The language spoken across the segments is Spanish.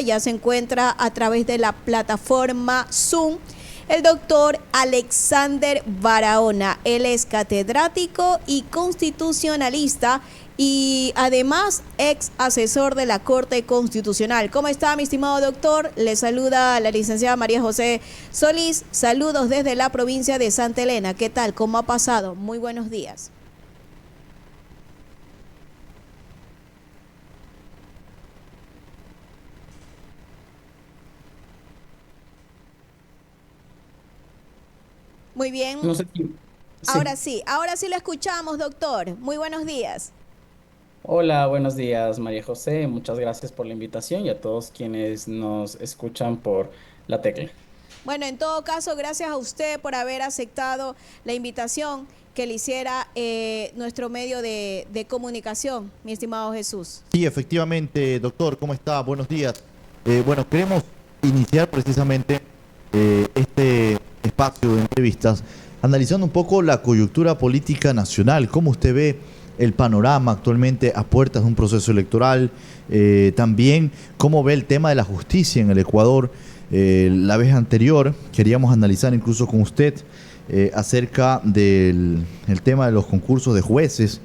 Ya se encuentra a través de la plataforma Zoom el doctor Alexander Barahona. Él es catedrático y constitucionalista y además ex asesor de la Corte Constitucional. ¿Cómo está, mi estimado doctor? Le saluda la licenciada María José Solís. Saludos desde la provincia de Santa Elena. ¿Qué tal? ¿Cómo ha pasado? Muy buenos días. Muy bien. No sé si... Sí. Ahora sí lo escuchamos, doctor. Muy buenos días. Hola, buenos días, María José. Muchas gracias por la invitación y a todos quienes nos escuchan por la tecla. Bueno, en todo caso, gracias a usted por haber aceptado la invitación que le hiciera nuestro medio de comunicación, mi estimado Jesús. Sí, efectivamente, doctor, ¿cómo está? Buenos días. Bueno, queremos iniciar precisamente este espacio de entrevistas analizando un poco la coyuntura política nacional, cómo usted ve el panorama actualmente a puertas de un proceso electoral, también cómo ve el tema de la justicia en el Ecuador. La vez anterior queríamos analizar incluso con usted acerca del el tema de los concursos de jueces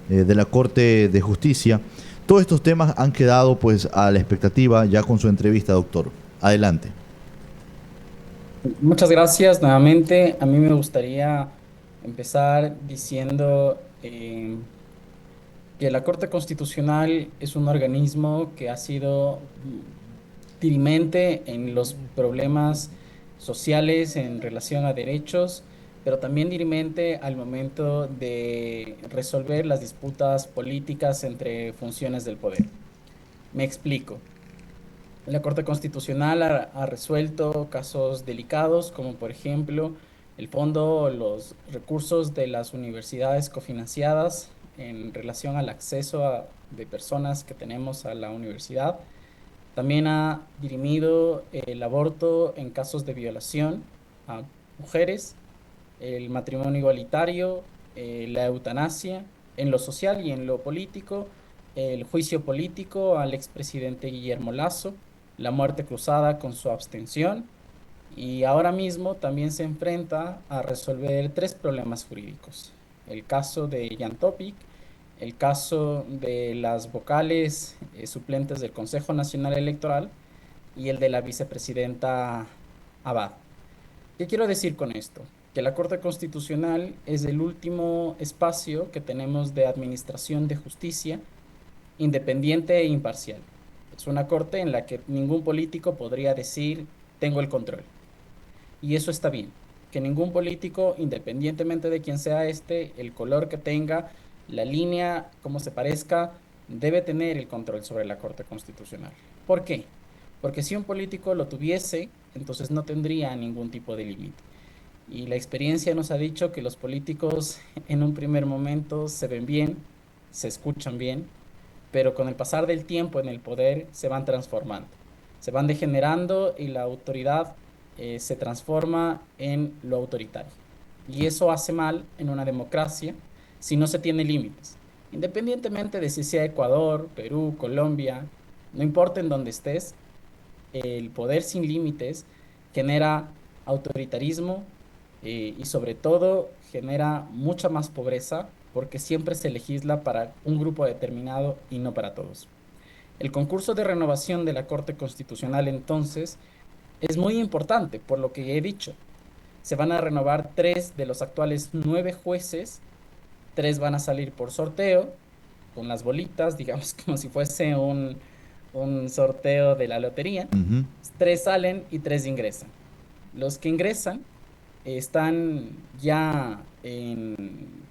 de la Corte de Justicia. Todos estos temas han quedado pues a la expectativa ya con su entrevista, doctor. Adelante. Muchas gracias nuevamente. A mí me gustaría empezar diciendo que la Corte Constitucional es un organismo que ha sido dirimente en los problemas sociales en relación a derechos, pero también dirimente al momento de resolver las disputas políticas entre funciones del poder. Me explico. La Corte Constitucional ha resuelto casos delicados, como por ejemplo el fondo o los recursos de las universidades cofinanciadas en relación al acceso de personas que tenemos a la universidad. También ha dirimido el aborto en casos de violación a mujeres, el matrimonio igualitario, la eutanasia, en lo social y en lo político, el juicio político al expresidente Guillermo Lasso, la muerte cruzada con su abstención, y ahora mismo también se enfrenta a resolver tres problemas jurídicos: el caso de Jan Topic, el caso de las vocales suplentes del Consejo Nacional Electoral y el de la vicepresidenta Abad. ¿Qué quiero decir con esto? Que la Corte Constitucional es el último espacio que tenemos de administración de justicia independiente e imparcial. Es una corte en la que ningún político podría decir tengo el control. Y eso está bien. Que ningún político, independientemente de quién sea este, el color que tenga, la línea, como se parezca, debe tener el control sobre la Corte Constitucional. ¿Por qué? Porque si un político lo tuviese, entonces no tendría ningún tipo de límite. Y la experiencia nos ha dicho que los políticos en un primer momento se ven bien, se escuchan bien, pero con el pasar del tiempo en el poder se van transformando, se van degenerando y la autoridad se transforma en lo autoritario. Y eso hace mal en una democracia si no se tiene límites. Independientemente de si sea Ecuador, Perú, Colombia, no importa en dónde estés, el poder sin límites genera autoritarismo y sobre todo genera mucha más pobreza porque siempre se legisla para un grupo determinado y no para todos. El concurso de renovación de la Corte Constitucional entonces es muy importante por lo que he dicho. Se van a renovar 3 de los actuales 9 jueces, 3 van a salir por sorteo con las bolitas, digamos como si fuese un sorteo de la lotería. Ujú. 3 salen y 3 ingresan. Los que ingresan están ya en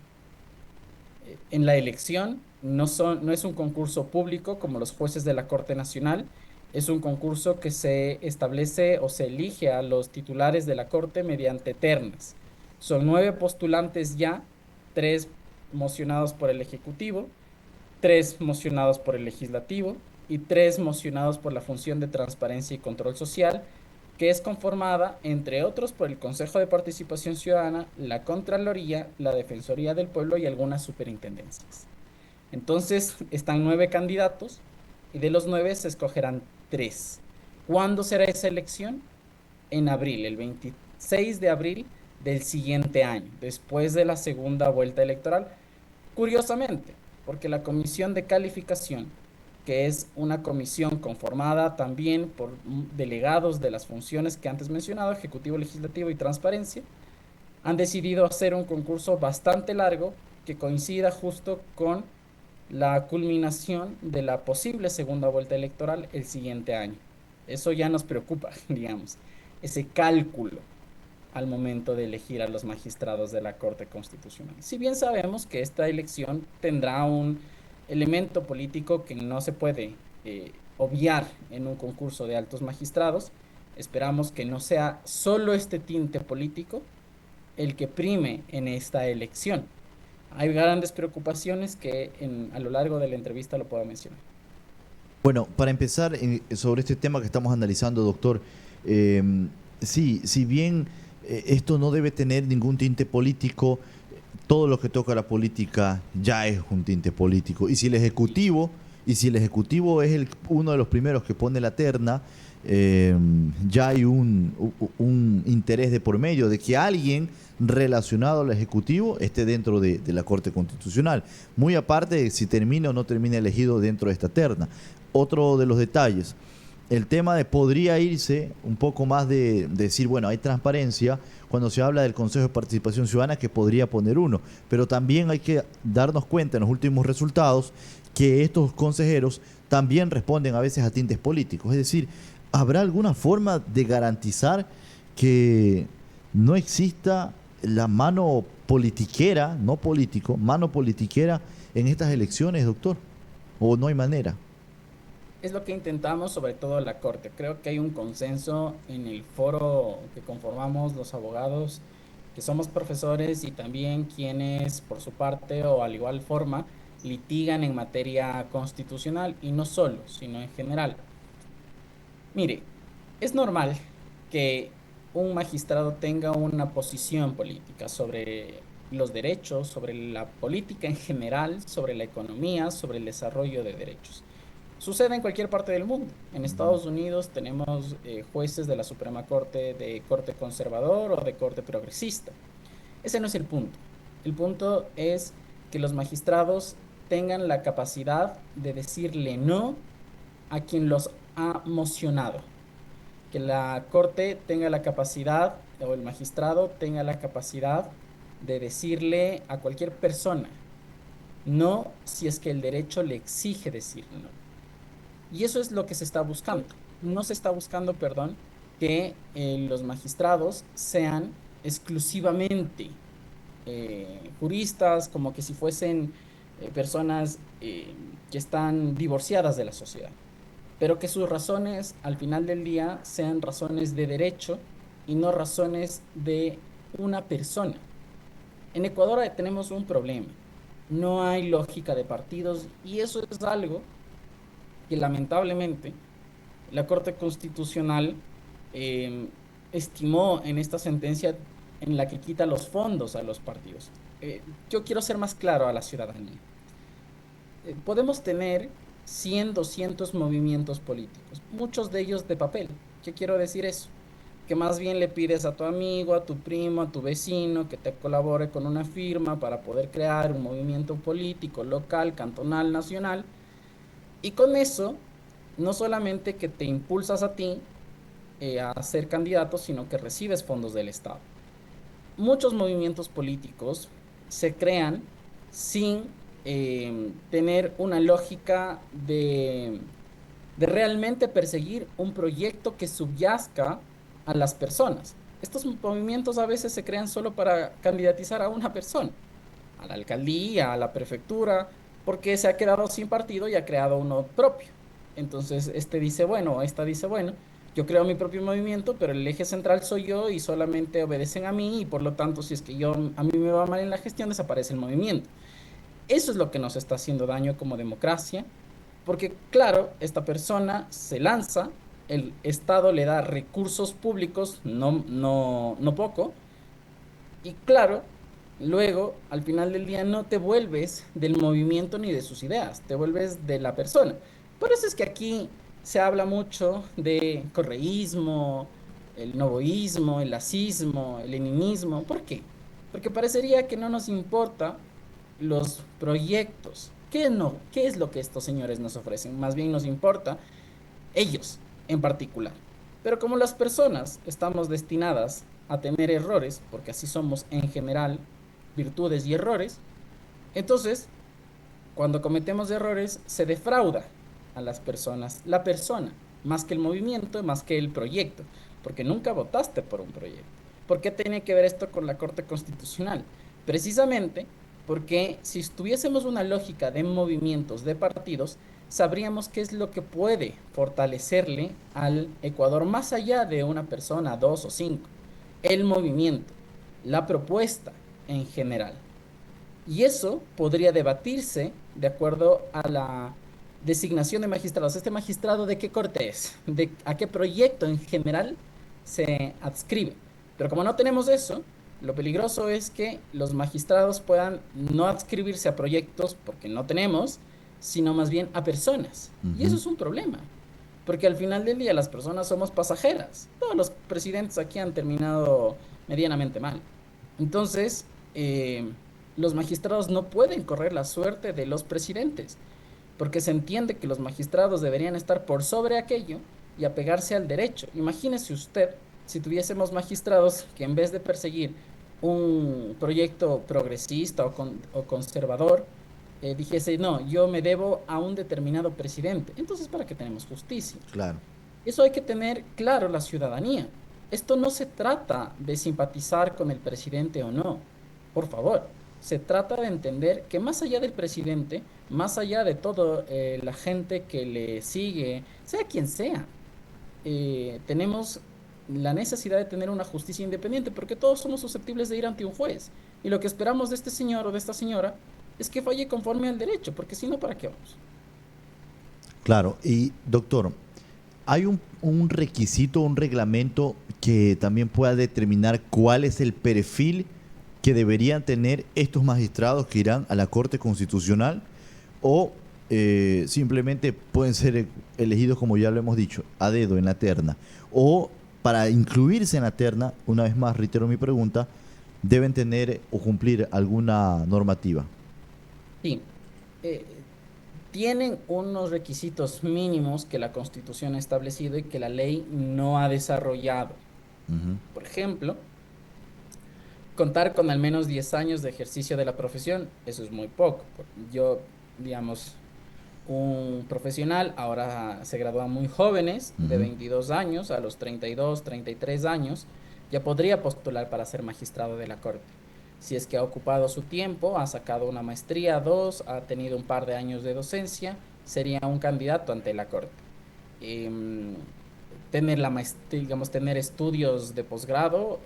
la elección, no es un concurso público como los jueces de la Corte Nacional, es un concurso que se establece o se elige a los titulares de la Corte mediante ternas. Son 9 postulantes ya, 3 mocionados por el Ejecutivo, 3 mocionados por el Legislativo y 3 mocionados por la función de transparencia y control social, que es conformada, entre otros, por el Consejo de Participación Ciudadana, la Contraloría, la Defensoría del Pueblo y algunas superintendencias. Entonces, están 9 candidatos y de los 9 se escogerán 3. ¿Cuándo será esa elección? En abril, el 26 de abril del siguiente año, después de la segunda vuelta electoral. Curiosamente, porque la comisión de calificación, que es una comisión conformada también por delegados de las funciones que antes mencionado, Ejecutivo, Legislativo y Transparencia, han decidido hacer un concurso bastante largo que coincida justo con la culminación de la posible segunda vuelta electoral el siguiente año. Eso ya nos preocupa, digamos, ese cálculo al momento de elegir a los magistrados de la Corte Constitucional. Si bien sabemos que esta elección tendrá un elemento político que no se puede obviar en un concurso de altos magistrados, esperamos que no sea solo este tinte político el que prime en esta elección. Hay grandes preocupaciones que a lo largo de la entrevista lo puedo mencionar. Bueno, para empezar sobre este tema que estamos analizando, doctor, eh, sí, si bien esto no debe tener ningún tinte político, todo lo que toca la política ya es un tinte político. Y si el ejecutivo es uno de los primeros que pone la terna, ya hay un interés de por medio de que alguien relacionado al ejecutivo esté dentro de la Corte Constitucional. Muy aparte de si termina o no termina elegido dentro de esta terna. Otro de los detalles, el tema de podría irse un poco más de decir, bueno, hay transparencia cuando se habla del Consejo de Participación Ciudadana, que podría poner uno, pero también hay que darnos cuenta en los últimos resultados que estos consejeros también responden a veces a tintes políticos. Es decir, ¿habrá alguna forma de garantizar que no exista la mano politiquera, no político, mano politiquera en estas elecciones, doctor? ¿O no hay manera? Es lo que intentamos, sobre todo la Corte. Creo que hay un consenso en el foro que conformamos los abogados, que somos profesores y también quienes, por su parte o al igual forma, litigan en materia constitucional, y no solo, sino en general. Mire, es normal que un magistrado tenga una posición política sobre los derechos, sobre la política en general, sobre la economía, sobre el desarrollo de derechos. Sucede en cualquier parte del mundo. En Estados Unidos tenemos jueces de la Suprema Corte de corte conservador o de corte progresista. Ese no es el punto. El punto es que los magistrados tengan la capacidad de decirle no a quien los ha mocionado. Que la Corte tenga la capacidad, o el magistrado tenga la capacidad de decirle a cualquier persona no si es que el derecho le exige decir no. Y eso es lo que se está buscando. No se está buscando, perdón, que los magistrados sean exclusivamente juristas, como que si fuesen personas que están divorciadas de la sociedad, pero que sus razones al final del día sean razones de derecho y no razones de una persona. En Ecuador tenemos un problema. No hay lógica de partidos, y eso es algo que lamentablemente la Corte Constitucional estimó en esta sentencia en la que quita los fondos a los partidos. Yo quiero ser más claro a la ciudadanía. Podemos tener 100, 200 movimientos políticos, muchos de ellos de papel. ¿Qué quiero decir eso? Que más bien le pides a tu amigo, a tu primo, a tu vecino que te colabore con una firma para poder crear un movimiento político local, cantonal, nacional. Y con eso, no solamente que te impulsas a ti a ser candidato, sino que recibes fondos del Estado. Muchos movimientos políticos se crean sin tener una lógica de realmente perseguir un proyecto que subyazca a las personas. Estos movimientos a veces se crean solo para candidatizar a una persona, a la alcaldía, a la prefectura, porque se ha quedado sin partido y ha creado uno propio. Entonces, este dice, bueno, esta dice, bueno, yo creo mi propio movimiento, pero el eje central soy yo y solamente obedecen a mí, y por lo tanto, si es que a mí me va mal en la gestión, desaparece el movimiento. Eso es lo que nos está haciendo daño como democracia, porque claro, esta persona se lanza, el Estado le da recursos públicos, no poco, y claro, luego, al final del día, no te vuelves del movimiento ni de sus ideas, te vuelves de la persona. Por eso es que aquí se habla mucho de correísmo, el novoísmo, el lacismo, el leninismo. ¿Por qué? Porque parecería que no nos importa los proyectos. ¿Qué no? ¿Qué es lo que estos señores nos ofrecen? Más bien nos importa ellos en particular. Pero como las personas estamos destinadas a tener errores, porque así somos en general, virtudes y errores, entonces cuando cometemos errores se defrauda a las personas, la persona, más que el movimiento, más que el proyecto, porque nunca votaste por un proyecto. ¿Por qué tiene que ver esto con la Corte Constitucional? Precisamente porque si tuviésemos una lógica de movimientos, de partidos, sabríamos qué es lo que puede fortalecerle al Ecuador más allá de una persona, dos o cinco. El movimiento, la propuesta en general. Y eso podría debatirse de acuerdo a la designación de magistrados. ¿Este magistrado de qué corte es? ¿De a qué proyecto en general se adscribe? Pero como no tenemos eso, lo peligroso es que los magistrados puedan no adscribirse a proyectos porque no tenemos, sino más bien a personas. Y eso Ujú. es un problema, porque al final del día las personas somos pasajeras. Todos los presidentes aquí han terminado medianamente mal. Entonces, los magistrados no pueden correr la suerte de los presidentes, porque se entiende que los magistrados deberían estar por sobre aquello y apegarse al derecho. Imagínese usted si tuviésemos magistrados que en vez de perseguir un proyecto progresista o conservador, dijese, no, yo me debo a un determinado presidente. Entonces, ¿para qué tenemos justicia? Claro. Eso hay que tener claro la ciudadanía. Esto no se trata de simpatizar con el presidente o no. Por favor, se trata de entender que más allá del presidente, más allá de toda la gente que le sigue, sea quien sea, tenemos la necesidad de tener una justicia independiente porque todos somos susceptibles de ir ante un juez. Y lo que esperamos de este señor o de esta señora es que falle conforme al derecho, porque si no, ¿para qué vamos? Claro. Y doctor, ¿hay un requisito, un reglamento que también pueda determinar cuál es el perfil que deberían tener estos magistrados que irán a la Corte Constitucional? ¿O simplemente pueden ser elegidos, como ya lo hemos dicho, a dedo en la terna? ¿O para incluirse en la terna, una vez más reitero mi pregunta, deben tener o cumplir alguna normativa? Sí, eh, tienen unos requisitos mínimos que la Constitución ha establecido y que la ley no ha desarrollado. Ujú. Por ejemplo, contar con al menos 10 años de ejercicio de la profesión, eso es muy poco. Yo, digamos, un profesional ahora se gradúa muy jóvenes, de Ujú. 22 años a los 32, 33 años, ya podría postular para ser magistrado de la Corte. Si es que ha ocupado su tiempo, ha sacado una maestría, dos, ha tenido un par de años de docencia, sería un candidato ante la Corte. Em, Tener la maestría, digamos, tener estudios de posgrado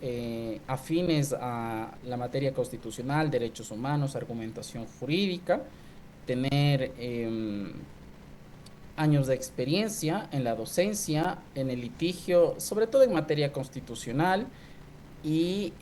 afines a la materia constitucional, derechos humanos, argumentación jurídica, tener años de experiencia en la docencia, en el litigio, sobre todo en materia constitucional, y,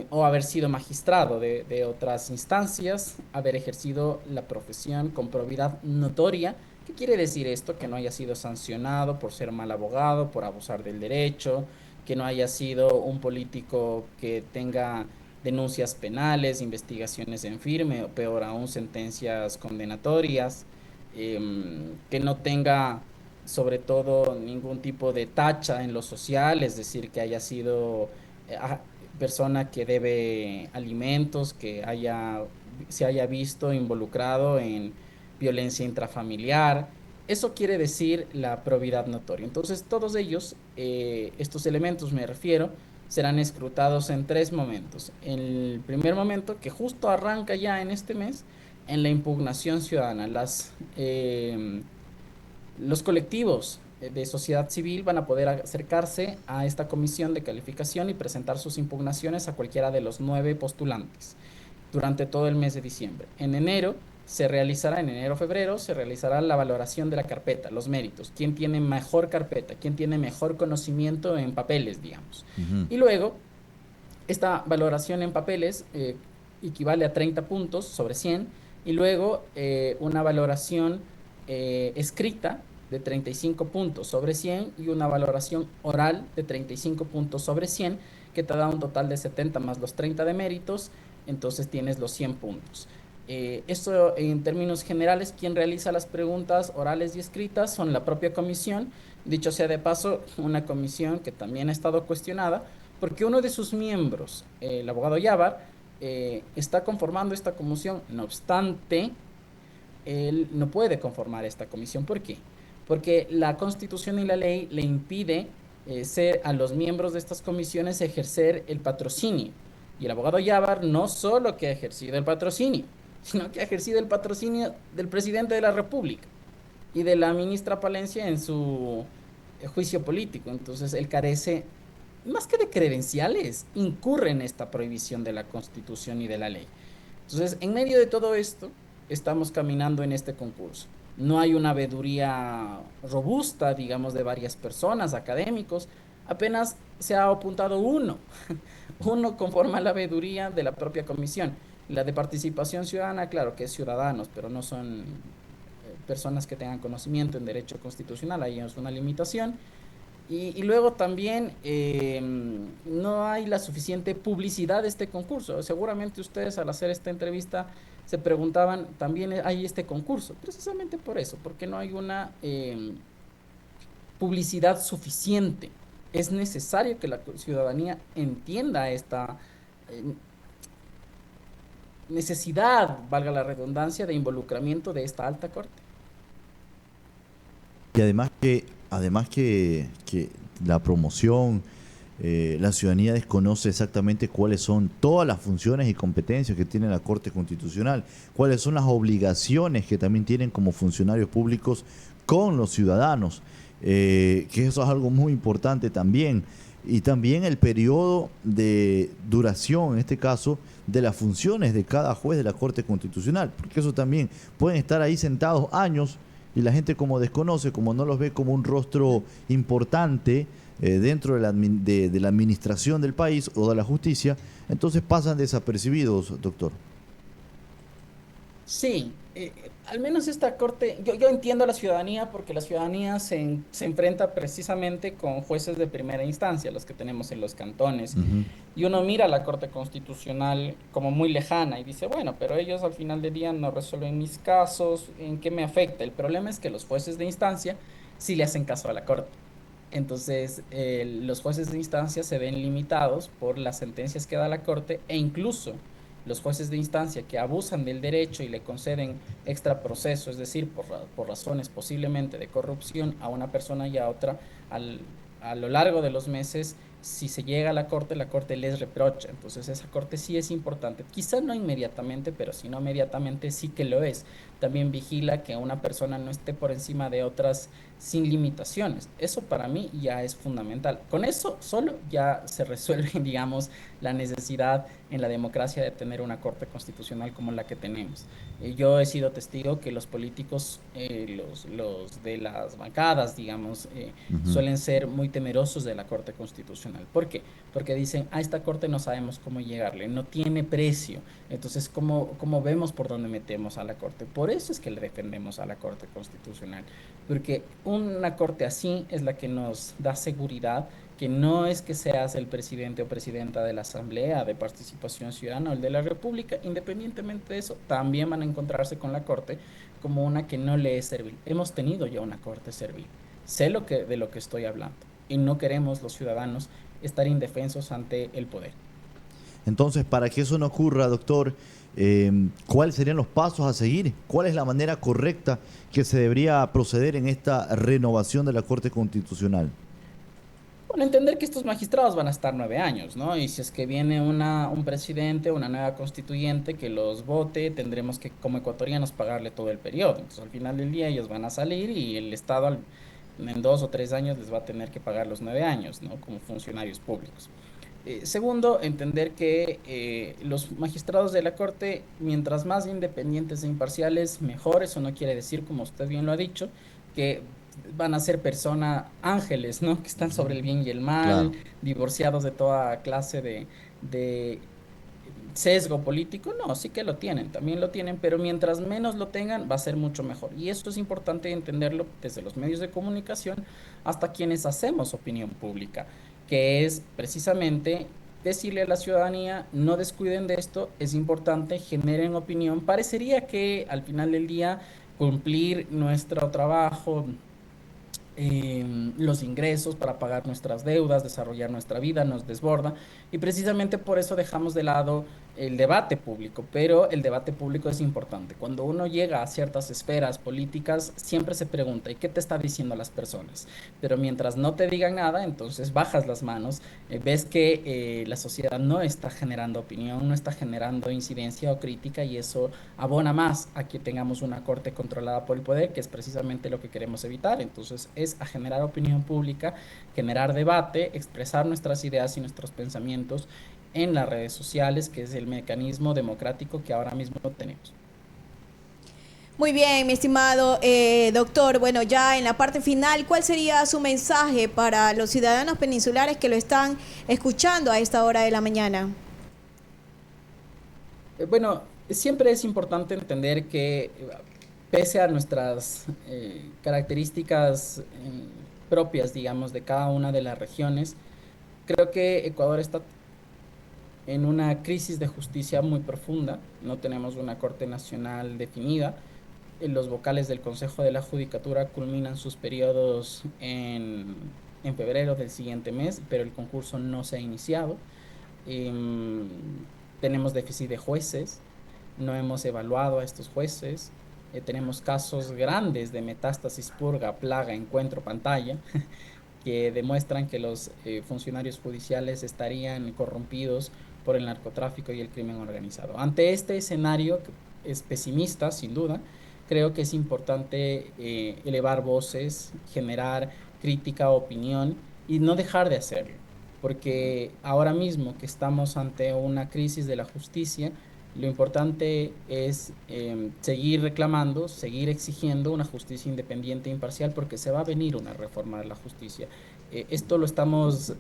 o haber sido magistrado de otras instancias, haber ejercido la profesión con probidad notoria. ¿Qué quiere decir esto? Que no haya sido sancionado por ser mal abogado, por abusar del derecho, que no haya sido un político que tenga denuncias penales, investigaciones en firme, o peor aún, sentencias condenatorias, que no tenga sobre todo ningún tipo de tacha en lo social, es decir, que haya sido persona que debe alimentos, se haya visto involucrado en violencia intrafamiliar. Eso quiere decir la probidad notoria. Entonces, todos ellos, estos elementos me refiero, serán escrutados en tres momentos. El primer momento, que justo arranca ya en este mes, en la impugnación ciudadana. Los colectivos de sociedad civil van a poder acercarse a esta comisión de calificación y presentar sus impugnaciones a cualquiera de los 9 postulantes durante todo el mes de diciembre. En enero se realizará, en enero-febrero, se realizará la valoración de la carpeta, los méritos, quién tiene mejor carpeta, quién tiene mejor conocimiento en papeles, digamos. Ujú. Y luego, esta valoración en papeles equivale a 30 puntos sobre 100 y luego una valoración escrita de 35 puntos sobre 100 y una valoración oral de 35 puntos sobre 100, que te da un total de 70 más los 30 de méritos, entonces tienes los 100 puntos. Esto en términos generales, quien realiza las preguntas orales y escritas son la propia comisión. Dicho sea de paso, una comisión que también ha estado cuestionada porque uno de sus miembros, el abogado Yabar, está conformando esta comisión. No obstante, él no puede conformar esta comisión. ¿Por qué? Porque la Constitución y la ley le impide ser a los miembros de estas comisiones ejercer el patrocinio. Y el abogado Yabar no solo que ha ejercido el patrocinio, sino que ha ejercido el patrocinio del presidente de la República y de la ministra Palencia en su juicio político. Entonces él carece, más que de credenciales, incurre en esta prohibición de la Constitución y de la ley. Entonces, en medio de todo esto, estamos caminando en este concurso. No hay una veeduría robusta, digamos, de varias personas, académicos. Apenas se ha apuntado uno. Uno conforma la veeduría de la propia comisión. La de participación ciudadana, claro que es ciudadanos, pero no son personas que tengan conocimiento en derecho constitucional, ahí es una limitación. Y luego también no hay la suficiente publicidad de este concurso. Seguramente ustedes al hacer esta entrevista se preguntaban, también hay este concurso, precisamente por eso, porque no hay una publicidad suficiente. Es necesario que la ciudadanía entienda esta necesidad, valga la redundancia, de involucramiento de esta alta corte. Y además que la promoción, la ciudadanía desconoce exactamente cuáles son todas las funciones y competencias que tiene la Corte Constitucional, cuáles son las obligaciones que también tienen como funcionarios públicos con los ciudadanos, que eso es algo muy importante también. Y también el periodo de duración, en este caso, de las funciones de cada juez de la Corte Constitucional, porque eso también pueden estar ahí sentados años y la gente como desconoce, como no los ve como un rostro importante dentro de la administración del país o de la justicia, entonces pasan desapercibidos, doctor. Sí, al menos esta corte, yo entiendo a la ciudadanía porque la ciudadanía se enfrenta precisamente con jueces de primera instancia, los que tenemos en los cantones, Ujú. y uno mira a la Corte Constitucional como muy lejana y dice, bueno, pero ellos al final del día no resuelven mis casos, ¿en qué me afecta? El problema es que los jueces de instancia sí le hacen caso a la Corte. Entonces, los jueces de instancia se ven limitados por las sentencias que da la Corte e incluso los jueces de instancia que abusan del derecho y le conceden extra proceso, es decir, por razones posiblemente de corrupción a una persona y a otra, al, a lo largo de los meses, si se llega a la corte les reprocha. Entonces esa corte sí es importante, quizá no inmediatamente, pero si no inmediatamente sí que lo es. También vigila que una persona no esté por encima de otras sin limitaciones. Eso para mí ya es fundamental. Con eso solo ya se resuelve, digamos, la necesidad en la democracia de tener una corte constitucional como la que tenemos. Yo he sido testigo que los políticos, los de las bancadas, digamos, Ujú. suelen ser muy temerosos de la Corte Constitucional. ¿Por qué? Porque dicen, a esta Corte no sabemos cómo llegarle, no tiene precio. Entonces, ¿cómo vemos por dónde metemos a la Corte? Por eso es que le defendemos a la Corte Constitucional, porque una Corte así es la que nos da seguridad, que no es que seas el presidente o presidenta de la Asamblea de Participación Ciudadana o el de la República, independientemente de eso, también van a encontrarse con la Corte como una que no le es servil. Hemos tenido ya una Corte servil. Sé de lo que estoy hablando y no queremos los ciudadanos estar indefensos ante el poder. Entonces, para que eso no ocurra, doctor, ¿cuáles serían los pasos a seguir? ¿Cuál es la manera correcta que se debería proceder en esta renovación de la Corte Constitucional? Bueno, entender que estos magistrados van a estar 9 años, ¿no? Y si es que viene un presidente, una nueva constituyente que los vote, tendremos que, como ecuatorianos, pagarle todo el periodo. Entonces, al final del día, ellos van a salir y el Estado en 2 o 3 años les va a tener que pagar los 9 años, ¿no? Como funcionarios públicos. Segundo, entender que los magistrados de la Corte, mientras más independientes e imparciales, mejor. Eso no quiere decir, como usted bien lo ha dicho, que van a ser personas ángeles, ¿no? Que están sobre el bien y el mal, Claro. divorciados de toda clase de sesgo político, no, sí que lo tienen, también lo tienen, pero mientras menos lo tengan va a ser mucho mejor. Y esto es importante entenderlo desde los medios de comunicación hasta quienes hacemos opinión pública, que es precisamente decirle a la ciudadanía, no descuiden de esto, es importante, generen opinión. Parecería que al final del día cumplir nuestro trabajo, los ingresos para pagar nuestras deudas, desarrollar nuestra vida, nos desborda y precisamente por eso dejamos de lado el debate público, pero el debate público es importante. Cuando uno llega a ciertas esferas políticas, siempre se pregunta, ¿y qué te está diciendo las personas? Pero mientras no te digan nada, entonces bajas las manos, ves que la sociedad no está generando opinión, no está generando incidencia o crítica y eso abona más a que tengamos una corte controlada por el poder, que es precisamente lo que queremos evitar. Entonces es a generar opinión pública, generar debate, expresar nuestras ideas y nuestros pensamientos en las redes sociales, que es el mecanismo democrático que ahora mismo tenemos. Muy bien, mi estimado doctor. Bueno, ya en la parte final, ¿cuál sería su mensaje para los ciudadanos peninsulares que lo están escuchando a esta hora de la mañana? Bueno, siempre es importante entender que pese a nuestras características propias, digamos, de cada una de las regiones, creo que Ecuador está en una crisis de justicia muy profunda. No tenemos una Corte Nacional definida. Los vocales del Consejo de la Judicatura culminan sus periodos en febrero del siguiente mes, pero el concurso no se ha iniciado. Tenemos déficit de jueces, no hemos evaluado a estos jueces. Tenemos casos grandes de metástasis, purga, plaga, encuentro, pantalla, que demuestran que los funcionarios judiciales estarían corrompidos por el narcotráfico y el crimen organizado. Ante este escenario, que es pesimista, sin duda, creo que es importante elevar voces, generar crítica, opinión y no dejar de hacerlo, porque ahora mismo que estamos ante una crisis de la justicia, lo importante es seguir reclamando, seguir exigiendo una justicia independiente e imparcial, porque se va a venir una reforma de la justicia. Esto lo estamos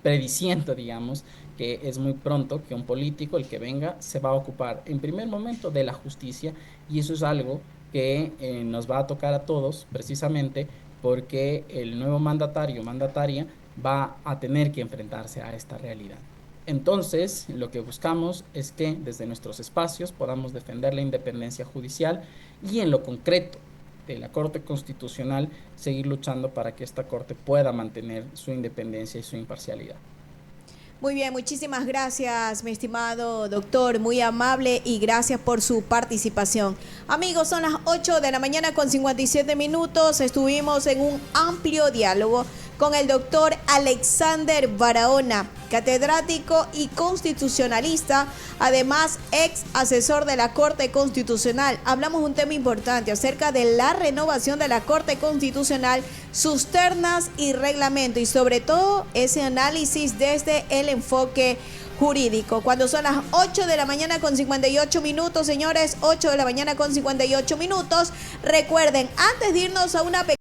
prediciendo, digamos, que es muy pronto que un político, el que venga, se va a ocupar en primer momento de la justicia, y eso es algo que nos va a tocar a todos, precisamente porque el nuevo mandatario o mandataria va a tener que enfrentarse a esta realidad. Entonces, lo que buscamos es que desde nuestros espacios podamos defender la independencia judicial y en lo concreto de la Corte Constitucional seguir luchando para que esta Corte pueda mantener su independencia y su imparcialidad. Muy bien, muchísimas gracias, mi estimado doctor, muy amable y gracias por su participación. Amigos, son las 8 de la mañana con 57 minutos. Estuvimos en un amplio diálogo con el doctor Alexander Barahona, catedrático y constitucionalista, además ex asesor de la Corte Constitucional. Hablamos de un tema importante acerca de la renovación de la Corte Constitucional, sus ternas y reglamento, y sobre todo ese análisis desde el enfoque jurídico. Cuando son las 8 de la mañana con 58 minutos, señores, 8 de la mañana con 58 minutos. Recuerden, antes de irnos a una pequeña